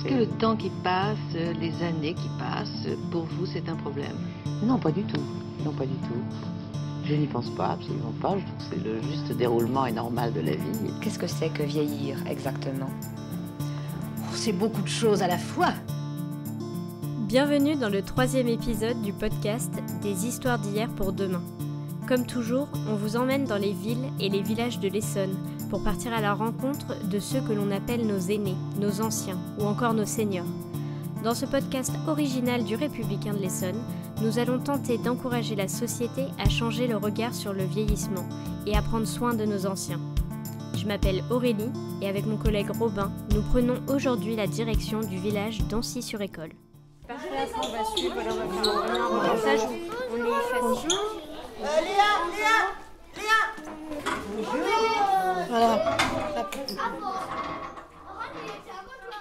Est-ce que le temps qui passe, les années qui passent, pour vous, c'est un problème? Non, pas du tout. Non, pas du tout. Je n'y pense pas, absolument pas. Je trouve que c'est le juste déroulement et normal de la vie. Qu'est-ce que c'est que vieillir, exactement? C'est beaucoup de choses à la fois. Bienvenue dans le 3e épisode du podcast Des histoires d'hier pour demain. Comme toujours, on vous emmène dans les villes et les villages de l'Essonne pour partir à la rencontre de ceux que l'on appelle nos aînés, nos anciens ou encore nos seniors. Dans ce podcast original du Républicain de l'Essonne, nous allons tenter d'encourager la société à changer le regard sur le vieillissement et à prendre soin de nos anciens. Je m'appelle Aurélie et avec mon collègue Robin, nous prenons aujourd'hui la direction du village d'Ancy-sur-École. Parfait, après on va suivre, alors on va faire un reportage où on est facile. Voilà.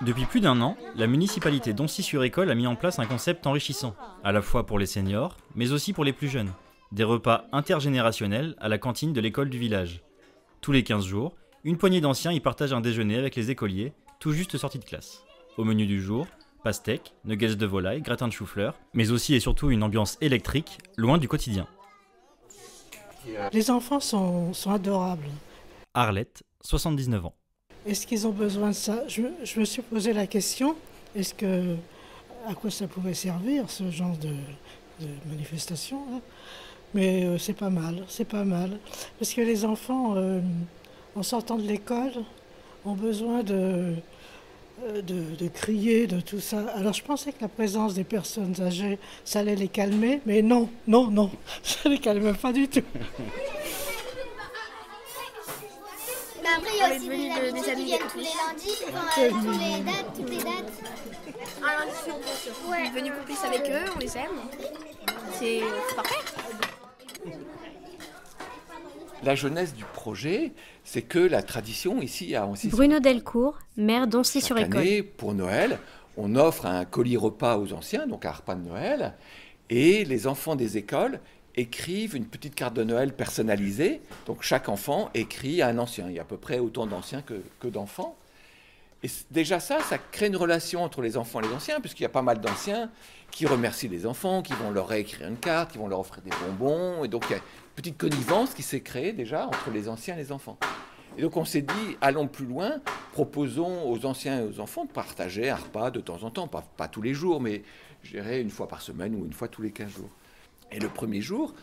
Depuis plus d'un an, la municipalité d'Ancy-sur-École a mis en place un concept enrichissant, à la fois pour les seniors, mais aussi pour les plus jeunes. Des repas intergénérationnels à la cantine de l'école du village. Tous les 15 jours, une poignée d'anciens y partagent un déjeuner avec les écoliers, tout juste sortis de classe. Au menu du jour, pastèques, nuggets de volaille, gratin de chou-fleur, mais aussi et surtout une ambiance électrique, loin du quotidien. Les enfants sont adorables. Arlette, 79 ans. Est-ce qu'ils ont besoin de ça ? Je me suis posé la question, à quoi ça pouvait servir ce genre de manifestation là ? Mais c'est pas mal. Parce que les enfants, en sortant de l'école, ont besoin de crier, de tout ça. Alors je pensais que la présence des personnes âgées, ça allait les calmer, mais non, ça les calme pas du tout. Après, il y a aussi des amis qui viennent tous les lundis, toutes les dates. Un lundi sur deux, bien sûr. Ouais. On est devenus complices avec eux, on les aime. C'est parfait. La jeunesse du projet, c'est que la tradition ici à Ancy. Bruno Delcourt, maire d'Ancy-sur-École. Chaque année, pour Noël, on offre un colis repas aux anciens, donc un repas de Noël, et les enfants des écoles écrivent une petite carte de Noël personnalisée. Donc chaque enfant écrit à un ancien. Il y a à peu près autant d'anciens que d'enfants. Et déjà ça crée une relation entre les enfants et les anciens, puisqu'il y a pas mal d'anciens qui remercient les enfants, qui vont leur réécrire une carte, qui vont leur offrir des bonbons. Et donc il y a une petite connivence qui s'est créée déjà entre les anciens et les enfants. Et donc on s'est dit, allons plus loin, proposons aux anciens et aux enfants de partager un repas de temps en temps, pas tous les jours, mais je dirais une fois par semaine ou une fois tous les 15 jours. Et le premier jour,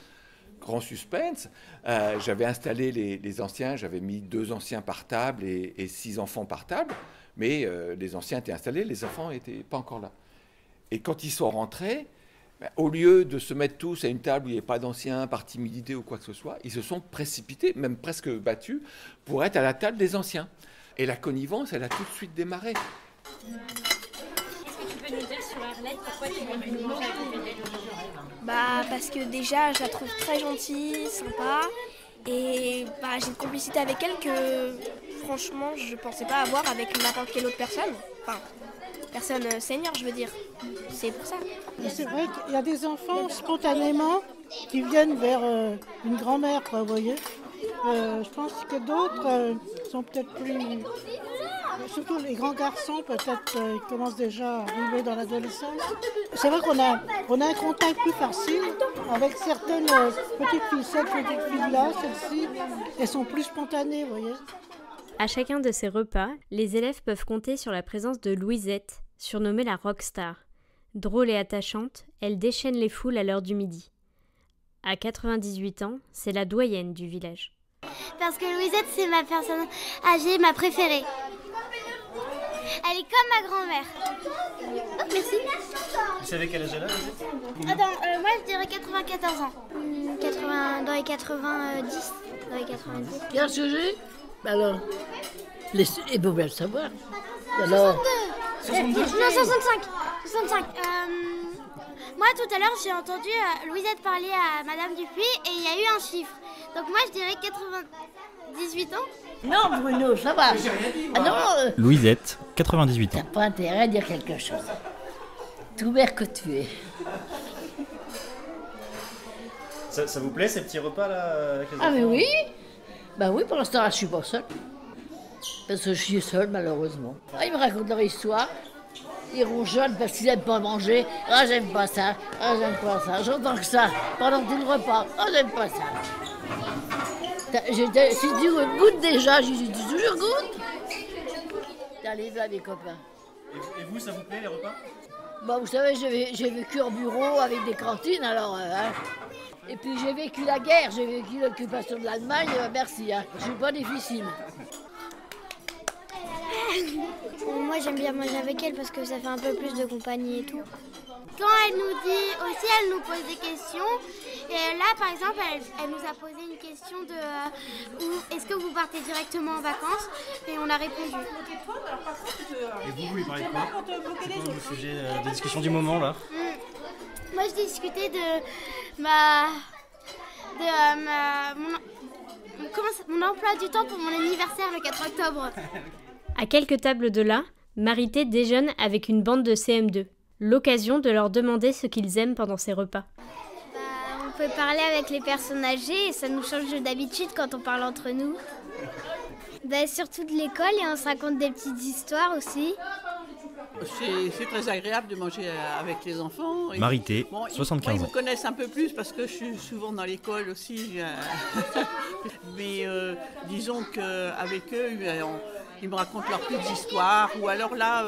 grand suspense, j'avais installé les anciens, j'avais mis 2 anciens par table et 6 enfants par table, mais les anciens étaient installés, les enfants n'étaient pas encore là. Et quand ils sont rentrés, au lieu de se mettre tous à une table où il n'y avait pas d'anciens, par timidité ou quoi que ce soit, ils se sont précipités, même presque battus, pour être à la table des anciens. Et la connivence, elle a tout de suite démarré. Tu peux nous dire sur Arlette pourquoi tu es venue manger avec elle? Parce que déjà, je la trouve très gentille, sympa. Et j'ai une complicité avec elle que, franchement, je ne pensais pas avoir avec n'importe quelle autre personne. Enfin, personne senior, je veux dire. C'est pour ça. Et c'est vrai qu'il y a des enfants spontanément qui viennent vers une grand-mère, quoi, vous voyez. Je pense que d'autres sont peut-être plus... Surtout les grands garçons, peut-être, ils commencent déjà à arriver dans l'adolescence. C'est vrai qu'on a un contact plus facile avec certaines petites filles. Cette petite fille-là, celles-ci, elles sont plus spontanées, vous voyez. À chacun de ces repas, les élèves peuvent compter sur la présence de Louisette, surnommée la rockstar. Drôle et attachante, elle déchaîne les foules à l'heure du midi. À 98 ans, c'est la doyenne du village. Parce que Louisette, c'est ma personne âgée, ma préférée. Elle est comme ma grand-mère. Oh, merci. Vous savez quel âge elle a, Louisette ? Attends, moi je dirais 94 ans. Dans les 90. Dans les 90. Quel âge que j'ai ? Alors, et vous pouvez le savoir. Alors, 62. Non, 65. Moi, tout à l'heure, j'ai entendu Louisette parler à Madame Dupuis et il y a eu un chiffre. Donc moi, je dirais 98 ans. non, Bruno, ça va. Ah non, Louisette, 98 ans. t'as pas intérêt à dire quelque chose. Tout vert que tu es. Ça vous plaît ces petits repas là avec les enfants ? Ah mais oui. Bah oui, pour l'instant, je suis pas seule. Parce que je suis seule, malheureusement. Ah, ils me racontent leur histoire. ils ronchonnent parce qu'ils n'aiment pas manger. Ah, j'aime pas ça. Ah, j'aime pas ça. J'entends que ça pendant tout le repas. Ah, j'aime pas ça. Si tu goûtes déjà, je dis toujours goûte. Allez, va mes copains. Et vous, ça vous plaît les repas? Bah, vous savez, j'ai vécu en bureau avec des cantines, alors... hein. Et puis j'ai vécu la guerre, j'ai vécu l'occupation de l'Allemagne, merci, hein. Je suis pas difficile. Moi j'aime bien manger avec elle parce que ça fait un peu plus de compagnie et tout. Quand elle nous dit aussi, elle nous pose des questions. Et là par exemple, elle nous a posé une question de est-ce que vous partez directement en vacances? Et on a répondu. Et vous lui parlez de quoi? C'est quoi le sujet de discussion du moment là? Moi je discutais de mon emploi du temps pour mon anniversaire le 4 octobre. À quelques tables de là, Marité déjeune avec une bande de CM2. L'occasion de leur demander ce qu'ils aiment pendant ces repas. On peut parler avec les personnes âgées et ça nous change d'habitude quand on parle entre nous. Surtout de l'école et on se raconte des petites histoires aussi. C'est très agréable de manger avec les enfants. Marité, 75 ans. Ils me connaissent un peu plus parce que je suis souvent dans l'école aussi. Mais disons qu'avec eux, ils me racontent leurs petites histoires. Ou alors là,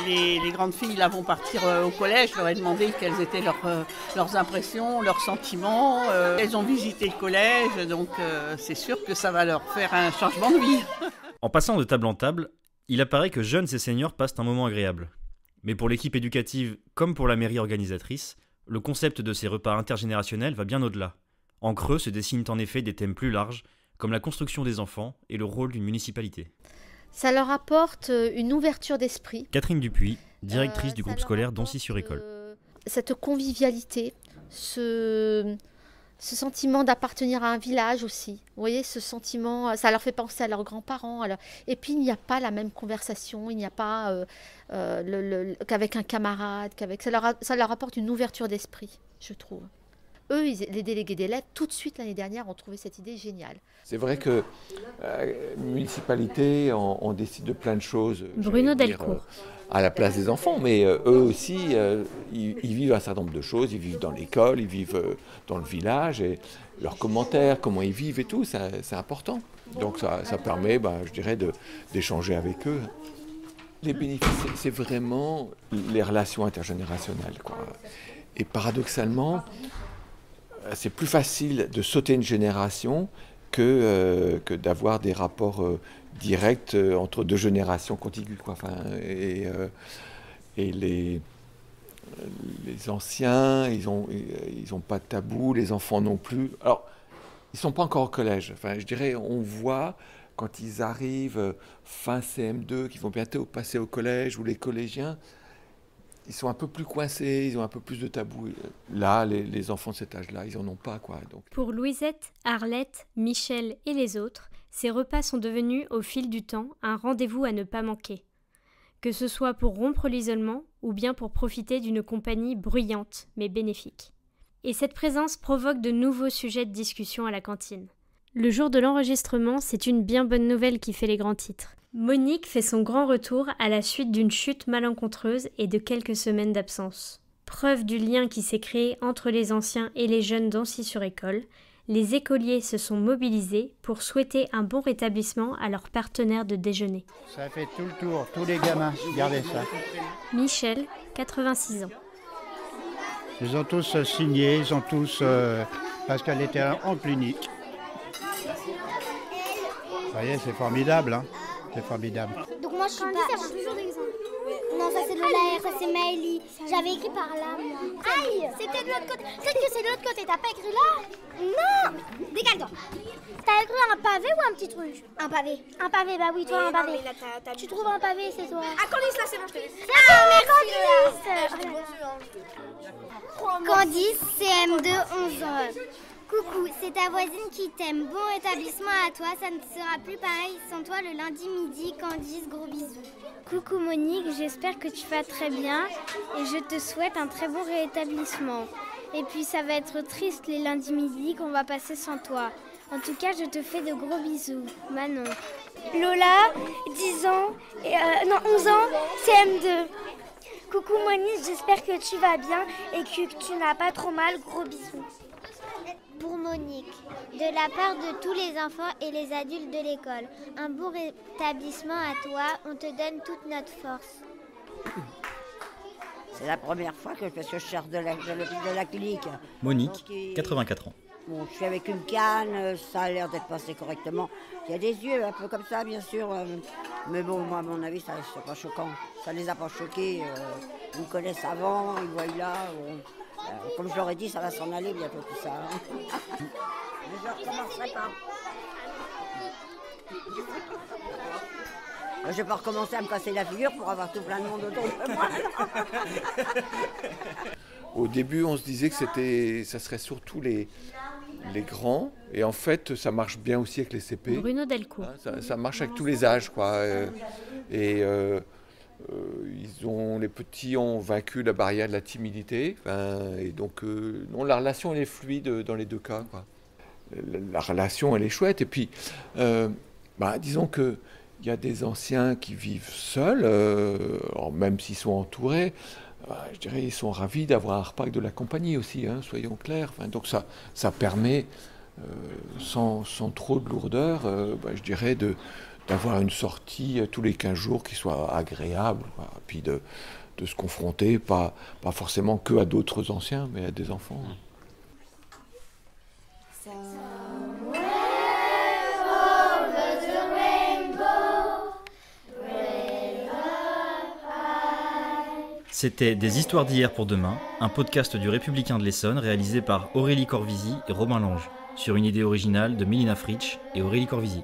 les grandes filles là, vont partir au collège. Je leur ai demandé quelles étaient leurs impressions, leurs sentiments. Elles ont visité le collège, donc c'est sûr que ça va leur faire un changement de vie. En passant de table en table, il apparaît que jeunes et seniors passent un moment agréable. Mais pour l'équipe éducative, comme pour la mairie organisatrice, le concept de ces repas intergénérationnels va bien au-delà. En creux se dessinent en effet des thèmes plus larges, comme la construction des enfants et le rôle d'une municipalité. Ça leur apporte une ouverture d'esprit. Catherine Dupuis, directrice du groupe scolaire d'Ancy-sur-École. Cette convivialité, ce sentiment d'appartenir à un village aussi. Vous voyez, ce sentiment, ça leur fait penser à leurs grands-parents. Et puis, il n'y a pas la même conversation, il n'y a pas qu'avec un camarade. Ça leur apporte une ouverture d'esprit, je trouve. Eux, les délégués d'élèves, tout de suite l'année dernière, ont trouvé cette idée géniale. C'est vrai que municipalité, on décide de plein de choses. Bruno Delcourt. À la place des enfants, mais eux aussi, ils vivent un certain nombre de choses. Ils vivent dans l'école, ils vivent dans le village, et leurs commentaires, comment ils vivent et tout, c'est important. Donc ça permet, je dirais, d'échanger avec eux. Les bénéfices, c'est vraiment les relations intergénérationnelles, quoi. Et paradoxalement, c'est plus facile de sauter une génération que d'avoir des rapports directs entre deux générations contiguës, quoi. Enfin, et les anciens, ils ont pas de tabou, les enfants non plus. Alors, ils sont pas encore au collège. Enfin, je dirais, on voit quand ils arrivent fin CM2, qu'ils vont bientôt passer au collège, ou les collégiens, ils sont un peu plus coincés, ils ont un peu plus de tabou. Là, les enfants de cet âge-là, ils en ont pas, quoi. Donc. Pour Louisette, Arlette, Michel et les autres, ces repas sont devenus, au fil du temps, un rendez-vous à ne pas manquer. Que ce soit pour rompre l'isolement ou bien pour profiter d'une compagnie bruyante mais bénéfique. Et cette présence provoque de nouveaux sujets de discussion à la cantine. Le jour de l'enregistrement, c'est une bien bonne nouvelle qui fait les grands titres. Monique fait son grand retour à la suite d'une chute malencontreuse et de quelques semaines d'absence. Preuve du lien qui s'est créé entre les anciens et les jeunes d'Ancy-sur-École, les écoliers se sont mobilisés pour souhaiter un bon rétablissement à leur partenaire de déjeuner. Ça fait tout le tour, tous les gamins, regardez ça. Michel, 86 ans. Ils ont tous signé, ils ont tous... parce qu'elle était en clinique. Vous voyez, c'est formidable, hein. C'est formidable. Donc moi je suis pas... ça prend toujours d'exemple. Non, ça c'est Lolaire, ça c'est Maëlie. J'avais écrit par là, moi. Aïe, c'était de l'autre côté. Peut-être que c'est de l'autre côté, t'as pas écrit là? Non. Décale-toi. T'as écrit un pavé ou un petit truc? Un pavé. Un pavé, bah oui, toi un pavé. Non, là, tu trouves un pavé, c'est toi. Ah, Candice, là c'est bon, je te laisse. Ah, mais Candice Candice, CM2, 11 ans. Coucou, c'est ta voisine qui t'aime. Bon rétablissement à toi, ça ne sera plus pareil sans toi le lundi midi. Candice, gros bisous. Coucou Monique, j'espère que tu vas très bien et je te souhaite un très bon rétablissement. Et puis ça va être triste les lundis midi qu'on va passer sans toi. En tout cas, je te fais de gros bisous. Manon. Lola, 10 ans, 11 ans, CM2. Coucou Monique, j'espère que tu vas bien et que tu n'as pas trop mal. Gros bisous. Pour Monique, de la part de tous les enfants et les adultes de l'école, un bon rétablissement à toi, on te donne toute notre force. C'est la première fois que je cherche de la clinique. Monique, 84 ans. Bon, je suis avec une canne, ça a l'air d'être passé correctement. Il y a des yeux un peu comme ça, bien sûr. Mais bon, moi, à mon avis, ça c'est pas choquant. Ça les a pas choqués. Ils me connaissent avant, ils voient là. Comme je leur ai dit, ça va s'en aller bientôt tout ça. Mais je recommencerai pas. Je vais pas recommencer à me casser la figure pour avoir tout plein de monde autour de moi. Au début, on se disait que ça serait surtout les grands, et en fait, ça marche bien aussi avec les CP. Bruno Delcourt. Ça marche avec tous les âges, quoi. Les petits ont vaincu la barrière de la timidité, et donc non, la relation elle est fluide dans les deux cas, quoi. La relation elle est chouette, et puis disons que il y a des anciens qui vivent seuls, alors même s'ils sont entourés. Je dirais ils sont ravis d'avoir un repas avec de la compagnie aussi, hein, soyons clairs. Donc ça permet, sans trop de lourdeur, je dirais d'avoir une sortie tous les 15 jours qui soit agréable, quoi. Puis de se confronter, pas forcément que à d'autres anciens, mais à des enfants. C'était Des histoires d'hier pour demain, un podcast du Républicain de l'Essonne réalisé par Aurélie Corvisi et Robin Lange, sur une idée originale de Mélina Fritsch et Aurélie Corvisi.